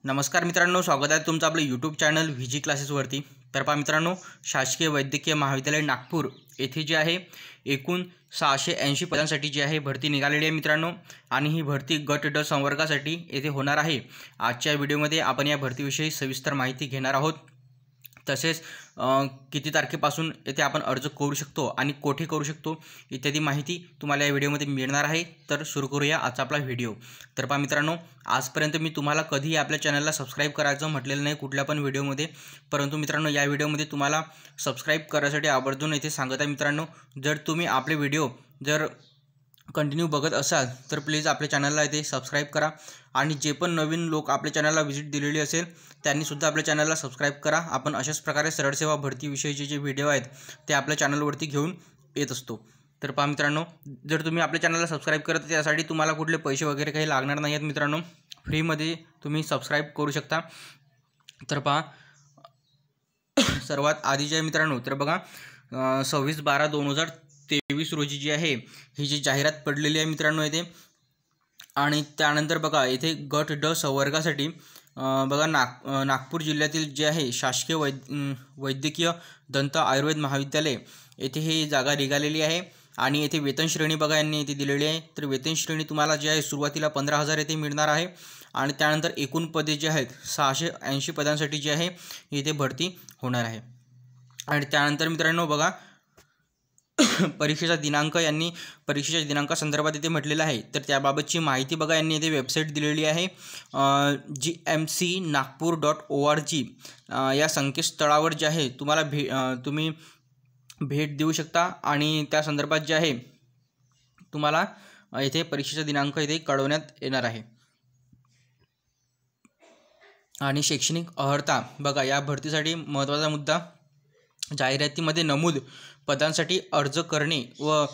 नमस्कार मित्रांनो, स्वागत आहे तुमचं आपलं यूट्यूब चॅनल व्हीजी क्लासेसवरती। तर पहा मित्रांनो, शासकीय वैद्यकीय महाविद्यालय नागपूर येथे जे आहे एकूण 680 पदांसाठी जी आहे भरती निघालेली आहे मित्रांनो। आणि ही भरती गट ड संवर्गासाठी येथे होणार आहे। आजच्या व्हिडिओमध्ये आपण या भरतीविषयी सविस्तर माहिती घेणार आहोत। तसेच किती तारखेपासून येथे आपण अर्ज करू शकतो आणि कोठे करू शकतो इत्यादी माहिती तुम्हाला या व्हिडिओमध्ये मिळणार आहे। तर सुरू करूया आजचा आपला व्हिडिओ। तर पहा मित्रांनो, आजपर्यंत मी तुम्हाला कधीही आपल्या चॅनलला सबस्क्राइब करायचं म्हटलेलं नाही कुठल्या पण व्हिडिओमध्ये, परंतु मित्रांनो या व्हिडिओमध्ये तुम्हाला सबस्क्राइब करायसाठी आवर्जून इथे सांगत आहे मित्रांनो। जर तुम्ही आपले व्हिडिओ कंटिन्यू बघत असाल तर प्लीज आपल्या चॅनलला इथे सबस्क्राइब करा। आणि जे पण नवीन लोक आपल्या चॅनलला व्हिजिट दिलेली असेल त्यांनी सुद्धा आपल्या चॅनलला सबस्क्राइब करा। आपण अशाच प्रकारे सरळ सेवा भरतीविषयीचे जे व्हिडिओ आहेत ते आपल्या चॅनलवरती घेऊन येत असतो। तर पहा मित्रांनो, जर तुम्ही आपल्या चॅनलला सबस्क्राइब करत त्यासाठी तुम्हाला कुठले पैसे वगैरे काही लागणार नाही आहेत मित्रांनो, फ्रीमध्ये तुम्ही सबस्क्राइब करू शकता। तर पहा सर्वात आधी जे मित्रांनो, तर बघा 26/12/2023 रोजी जी आहे ही जी जाहिरात पडलेली आहे मित्रांनो येथे। आणि त्यानंतर बघा येथे गट ड संवर्गासाठी बघा नागपूर जिल्ह्यातील जे आहे शासकीय वैद्यकीय दंत आयुर्वेद महाविद्यालय येथे ही जागा निघालेली आहे। आणि येथे वेतन श्रेणी बघा यांनी येथे दिलेली आहे। तर वेतन श्रेणी तुम्हाला जी आहे सुरुवातीला 15,000 येथे मिळणार आहे। आणि त्यानंतर एकूण पदे जी आहेत 680 पदांसाठी जी आहे येथे भरती होणार आहे। आणि त्यानंतर मित्रांनो बघा परीक्षेचा दिनांक यांनी परीक्षेच्या दिनांकासंदर्भात इथे म्हटलेलं आहे। तर त्याबाबतची माहिती बघा यांनी इथे वेबसाईट दिलेली आहे gmcnagpur.org या संकेतस्थळावर जे आहे तुम्हाला तुम्ही भेट देऊ शकता। आणि त्या संदर्भात जे आहे तुम्हाला इथे परीक्षेचा दिनांक इथे कळवण्यात येणार आहे। आणि शैक्षणिक अर्हता बघा या भरतीसाठी महत्त्वाचा मुद्दा, जाहिरातीमध्ये नमूद पदांसाठी अर्ज करणे व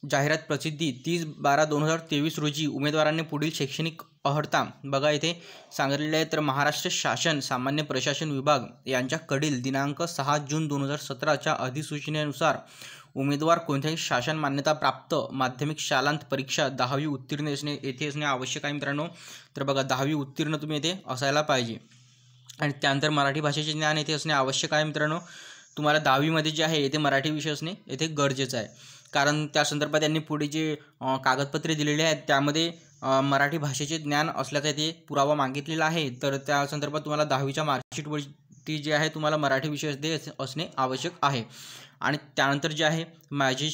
जाहिरात प्रसिद्धी 30/12/2023 रोजी उमेदवारांनी पुढील शैक्षणिक अर्हता बघा इथे सांगितलेले आहे। तर महाराष्ट्र शासन सामान्य प्रशासन विभाग यांच्याकडील दिनांक 6 जून 2017च्या अधिसूचनेनुसार उमेदवार कोणत्याही शासन मान्यता प्राप्त माध्यमिक शालांत परीक्षा 10वी उत्तीर्ण येथे असणे आवश्यक आहे मित्रांनो। तर बघा 10वी उत्तीर्ण तुम्ही येथे असायला पाहिजे। आणि त्यानंतर मराठी भाषेचे ज्ञान येथे असणे आवश्यक आहे मित्रांनो। तुम्हाला 10वीमध्ये जे आहे येथे मराठी विषय असणे येथे गरजेचं आहे, कारण त्या संदर्भात त्यांनी पुढे जे कागदपत्रे दिलेले आहेत त्यामध्ये मराठी भाषेचे ज्ञान असल्याचा येथे पुरावा मागितलेला आहे। तर त्या संदर्भात तुम्हाला 10वीच्या मार्कशीटवरती जे आहे तुम्हाला मराठी विषय असणे आवश्यक आहे। आणि त्यानंतर जे आहे माजी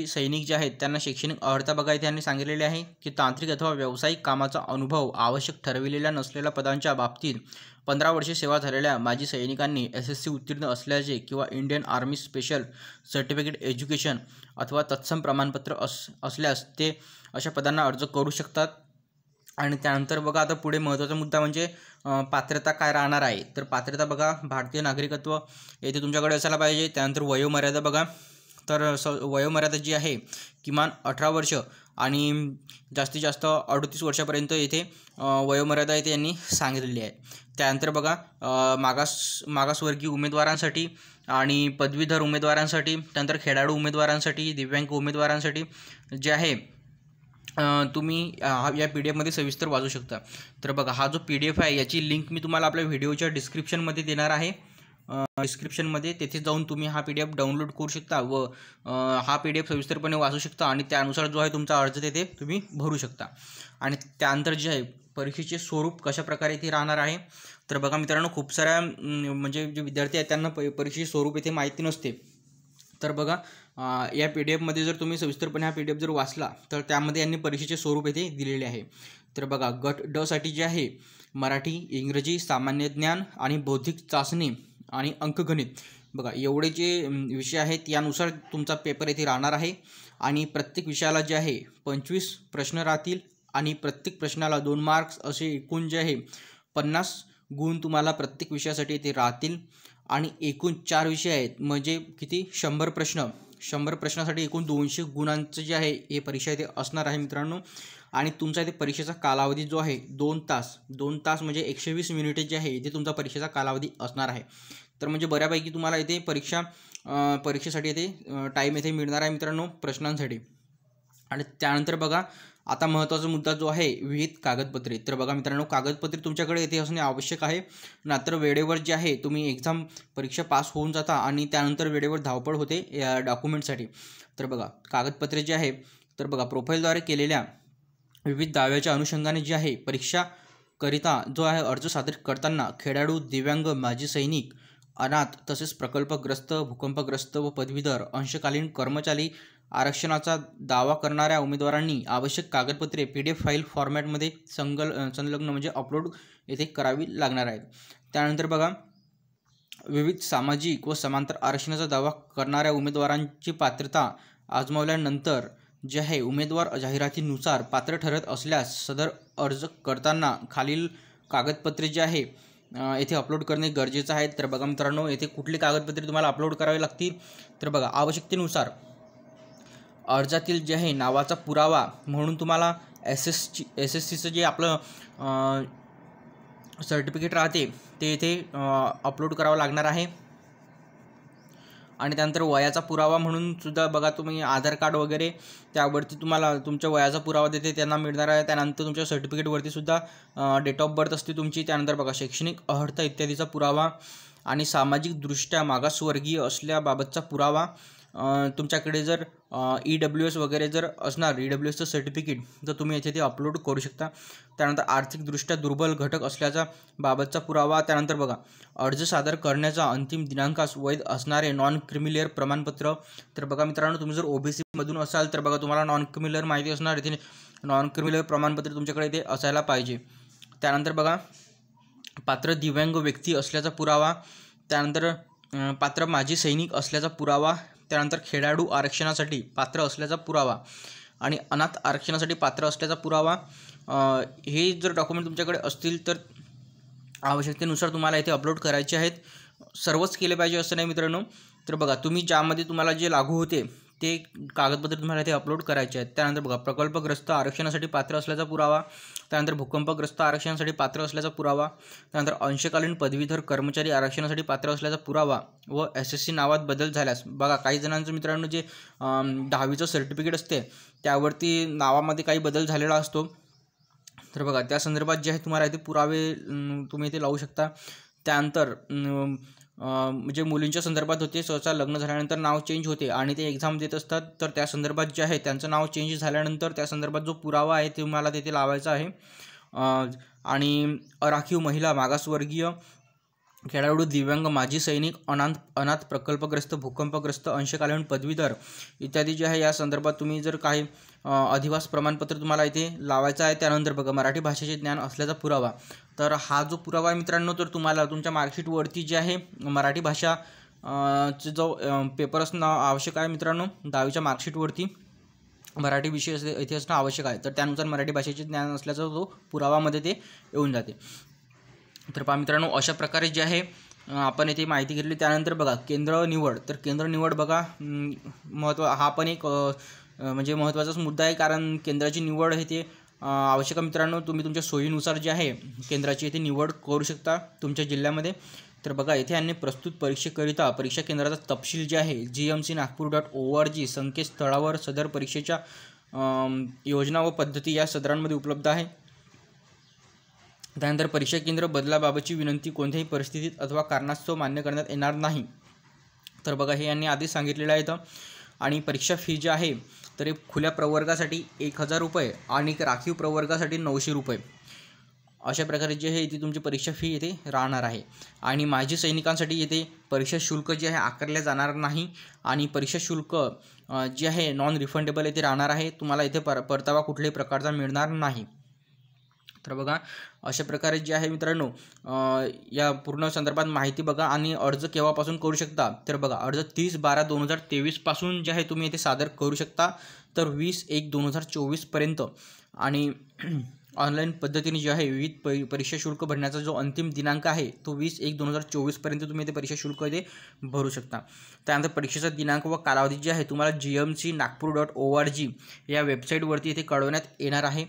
सैनिक जे आहेत त्यांना शैक्षणिक अर्हता बघा इथे यांनी सांगितलेले आहे की तांत्रिक अथवा व्यावसायिक कामाचा अनुभव आवश्यक ठरविलेल्या नसलेल्या पदांच्या बाबतीत 15 वर्षे सेवा झालेल्या माजी सैनिकांनी SSC उत्तीर्ण असल्याचे किंवा Indian army special certificate education अथवा तत्सम प्रमाणपत्र असल्यास ते अशा पदांना अर्ज करू शकतात। आणि त्यानंतर बघा आता पुढे महत्त्वाचा मुद्दा म्हणजे पात्रता काय राहणार आहे। तर पात्रता बघा भारतीय नागरिकत्व येथे तुमच्याकडे असायला पाहिजे। त्यानंतर वयोमर्यादा बघा, तर वयोमर्यादा जी आहे किमान 18 वर्ष आणि जास्तीत जास्त 38 वर्षापर्यंत येथे वयोमर्यादा येथे यांनी सांगितलेली आहे। त्यानंतर बघा मागासवर्गीय उमेदवारांसाठी आणि पदवीधर उमेदवारांसाठी, त्यानंतर खेळाडू उमेदवारांसाठी, दिव्यांग उमेदवारांसाठी जे आहे तुम्ही या PDF मध्ये सविस्तर वाचू शकता। तर बघा हा जो PDF आहे याची लिंक मी तुम्हाला आपल्या व्हिडिओच्या डिस्क्रिप्शनमध्ये देणार आहे। डिस्क्रिप्शनमध्ये तेथे जाऊन तुम्ही हा PDF डाउनलोड करू शकता व हा PDF सविस्तरपणे वाचू शकता आणि त्यानुसार जो आहे तुमचा अर्ज तेथे तुम्ही भरू शकता। आणि त्यानंतर जे आहे परीक्षेचे स्वरूप कशा प्रकारे इथे राहणार आहे। तर बघा मित्रांनो, खूप साऱ्या म्हणजे जे विद्यार्थी आहेत त्यांना परीक्षेचे स्वरूप इथे माहिती नसते। तर बघा या PDF मध्ये जर तुम्ही सविस्तरपणे हा PDF जर वाचला तर त्यामध्ये यांनी परीक्षेचे स्वरूप येथे दिलेले आहे। तर बघा गट ड साठी जे आहे मराठी, इंग्रजी, सामान्य ज्ञान आणि बौद्धिक चाचणी आणि अंकगणित बघा एवढे जे विषय आहेत यानुसार तुमचा पेपर येथे राहणार आहे। आणि प्रत्येक विषयाला जे आहे 25 प्रश्न राहतील आणि प्रत्येक प्रश्नाला 2 मार्क्स असे एकूण जे आहे 50 गुण तुम्हाला प्रत्येक विषयासाठी येथे राहतील। आणि एकूण 4 विषय आहेत म्हणजे किती 100 प्रश्न, 100 प्रश्नासाठी एकूण 200 गुणांचं जे आहे हे परीक्षा इथे असणार आहे मित्रांनो। आणि तुमचा इथे परीक्षेचा कालावधी जो आहे 2 तास म्हणजे 120 मिनिटे जे आहे इथे तुमचा परीक्षेचा कालावधी असणार आहे। तर म्हणजे बऱ्यापैकी तुम्हाला इथे परीक्षेसाठी इथे टाईम इथे मिळणार आहे मित्रांनो प्रश्नांसाठी। आणि त्यानंतर बघा आता महत्त्वाचा मुद्दा जो आहे विविध कागदपत्रे. तर बघा मित्रांनो, कागदपत्रे तुमच्याकडे येथे असणे आवश्यक आहे. नाहीतर वेळेवर जे आहे तुम्ही एक्झाम परीक्षा पास होऊन जाता आणि त्यानंतर वेळेवर धावपळ होते या डॉक्युमेंटसाठी. तर बघा कागदपत्रे जे आहे, तर बघा प्रोफाईलद्वारे केलेल्या विविध दाव्याच्या अनुषंगाने जे आहे परीक्षाकरिता जो आहे अर्ज सादर करताना खेळाडू, दिव्यांग, माजी सैनिक, अनाथ तसेच प्रकल्पग्रस्त, भूकंपग्रस्त व पदवीधर, अंशकालीन कर्मचारी आरक्षणाचा दावा करणाऱ्या उमेदवारांनी आवश्यक कागदपत्रे PDF फाईल फॉर्मॅटमध्ये संलग्न म्हणजे अपलोड येथे करावी लागणार आहेत. त्यानंतर बघा विविध सामाजिक व समांतर आरक्षणाचा दावा करणाऱ्या उमेदवारांची पात्रता आजमावल्यानंतर जे आहे उमेदवार जाहिरातीनुसार पात्र ठरत असल्यास सदर अर्ज करताना खालील कागदपत्रे जे आहे येथे अपलोड करणे गरजेचं आहे. तर बघा मित्रांनो, येथे कुठली कागदपत्रे तुम्हाला अपलोड करावी लागतील, तर बघा आवश्यकतेनुसार अर्जातील जे आहे नावाचा पुरावा म्हणून तुम्हाला SSCचं जे आपलं सर्टिफिकेट राहते ते इथे अपलोड करावं लागणार आहे. आणि त्यानंतर वयाचा पुरावा म्हणून सुद्धा बघा तुम्ही आधार कार्ड वगैरे त्यावरती तुम्हाला तुमच्या वयाचा पुरावा देते त्यांना मिळणार आहे. त्यानंतर तुमच्या सर्टिफिकेटवरती सुद्धा डेट ऑफ बर्थ असते तुमची. त्यानंतर बघा शैक्षणिक अर्हता इत्यादीचा पुरावा आणि सामाजिकदृष्ट्या मागासवर्गीय असल्याबाबतचा पुरावा. तुमच्याकडे जर EWS वगैरे जर असणार EWSचं सर्टिफिकेट तर तुम्ही येथे ते अपलोड करू शकता. त्यानंतर आर्थिकदृष्ट्या दुर्बल घटक असल्याचा बाबतचा पुरावा. त्यानंतर बघा अर्ज सादर करण्याचा अंतिम दिनांकास वैध असणारे नॉन क्रिमिलेअर प्रमाणपत्र. तर बघा मित्रांनो, तुम्ही जर OBC मधून असाल तर बघा तुम्हाला नॉन क्रिमिलेअर माहिती असणार, इथे नॉन क्रिमिलेअर प्रमाणपत्र तुमच्याकडे इथे असायला पाहिजे. त्यानंतर बघा पात्र दिव्यांग व्यक्ती असल्याचा पुरावा. त्यानंतर पात्र माजी सैनिक असल्याचा पुरावा. त्यानंतर खेळाडू आरक्षणासाठी पात्र असल्याचा पुरावा आणि अनाथ आरक्षणासाठी पात्र असल्याचा पुरावा. हे जर डॉक्युमेंट तुमच्याकडे असतील तर आवश्यकतेनुसार तुम्हाला इथे अपलोड करायचे आहेत. सर्वच केले पाहिजे असं नाही मित्रांनो. तर बघा तुम्ही ज्यामध्ये तुम्हाला जे लागू होते ते कागदपत्र तुम्हाला इथे अपलोड करायचे आहेत. त्यानंतर बघा प्रकल्पग्रस्त आरक्षणासाठी पात्र असल्याचा पुरावा. त्यानंतर भूकंपग्रस्त आरक्षणासाठी पात्र असल्याचा पुरावा. त्यानंतर अंशकालीन पदवीधर कर्मचारी आरक्षणासाठी पात्र असल्याचा पुरावा व SSC नावात बदल झाल्यास. बघा काही जणांचं मित्रांनो जे 10वीचं सर्टिफिकेट असते त्यावरती नावामध्ये काही बदल झालेला असतो. तर बघा त्या संदर्भात जे आहे तुम्हाला इथे पुरावे तुम्ही इथे लावू शकता. त्यानंतर म्हणजे मुलींच्या संदर्भात होते, सहसा लग्न झाल्यानंतर नाव चेंज होते आणि ते एक्झाम देत असतात, तर त्या संदर्भात जे आहे त्यांचं नाव चेंज झाल्यानंतर त्या संदर्भात जो पुरावा आहे ते तुम्हाला तिथे लावायचा आहे. आणि राखीव महिला, मागासवर्गीय, खेळाडू, दिव्यांग, माजी सैनिक, अनाथ, प्रकल्पग्रस्त, भूकंपग्रस्त, अंशकालीन पदवीधर इत्यादी जे आहे या संदर्भात तुम्ही जर काही अधिवास प्रमाणपत्र तुम्हाला इथे लावायचं आहे. त्यानंतर बघा मराठी भाषेचे ज्ञान असल्याचा पुरावा. तर हा जो पुरावा आहे मित्रांनो, तर तुम्हाला तुमच्या मार्कशीटवरती जे आहे मराठी भाषा जो पेपर असणं आवश्यक आहे मित्रांनो. 10वीच्या मार्कशीटवरती मराठी विषय इथे असणं आवश्यक आहे. तर त्यानुसार मराठी भाषेचे ज्ञान असल्याचा जो पुरावामध्ये ते येऊन जाते. तर पहा मित्रांनो, अशा प्रकारे जे आहे आपण इथे माहिती घेतली. त्यानंतर बघा केंद्र निवड. तर केंद्र निवड बघा हा पण एक म्हणजे महत्त्वाचाच मुद्दा आहे, कारण केंद्राची निवड आहे ते आवश्यक आहे मित्रांनो. तुम्ही तुमच्या सोयीनुसार जे आहे केंद्राची इथे निवड करू शकता तुमच्या जिल्ह्यामध्ये. तर बघा इथे यांनी प्रस्तुत परीक्षेकरिता परीक्षा केंद्राचा तपशील जे आहे gmcnagpur.org संकेतस्थळावर सदर परीक्षेच्या योजना व पद्धती या सदरांमध्ये उपलब्ध आहे. त्यानंतर परीक्षा केंद्र बदलाबाबतची विनंती कोणत्याही परिस्थितीत अथवा कारणास्तव मान्य करण्यात येणार नाही. तर बघा हे यांनी आधीच सांगितलेलं आहे. आणि परीक्षा फी जी आहे तर खुल्या प्रवर्गासाठी 1000 रुपये आणि राखीव प्रवर्गासाठी 900 रुपये अशा प्रकारे जे आहे इथे तुमची परीक्षा फी इथे राहणार आहे. आणि माजी सैनिकांसाठी इथे परीक्षा शुल्क जे आहे आकारले जाणार नाही आणि परीक्षा शुल्क जे आहे नॉन रिफंडेबल इथे राहणार आहे. तुम्हाला इथे परतावा कुठल्याही प्रकारचा मिळणार नाही. तर बघा अशा प्रकारे जे आहे मित्रांनो या पूर्ण संदर्भात माहिती बघा. आणि अर्ज केव्हापासून करू शकता, तर बघा अर्ज 30/12/2023 पासून जे आहे तुम्ही इथे सादर करू शकता तर 20/1/2024 पर्यंत. आणि ऑनलाईन पद्धतीने जे आहे विविध परीक्षा शुल्क भरण्याचा जो अंतिम दिनांक आहे तो 20/1/2024 पर्यंत तुम्ही इथे परीक्षा शुल्क इथे भरू शकता. त्यानंतर परीक्षेचा दिनांक व कालावधी जे आहे तुम्हाला gmcnagpur.org या वेबसाईटवरती इथे कळवण्यात येणार आहे.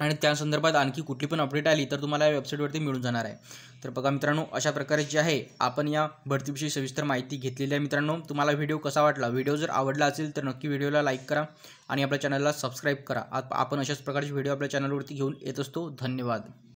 आणि त्या संदर्भात आणखी कुठली पण अपडेट आली तर तुम्हाला या वेबसाईटवरती मिळून जाणार आहे. तर बघा मित्रांनो, अशा प्रकारे जे आहे आपण या भरतीविषयी सविस्तर माहिती घेतलेली आहे. मित्रांनो, तुम्हाला व्हिडिओ कसा वाटला? व्हिडिओ जर आवडला असेल तर नक्की व्हिडिओला लाईक करा आणि आपल्या चॅनलला सबस्क्राईब करा. आपण अशाच प्रकारचे व्हिडिओ आपल्या चॅनलवरती घेऊन येत असतो. धन्यवाद.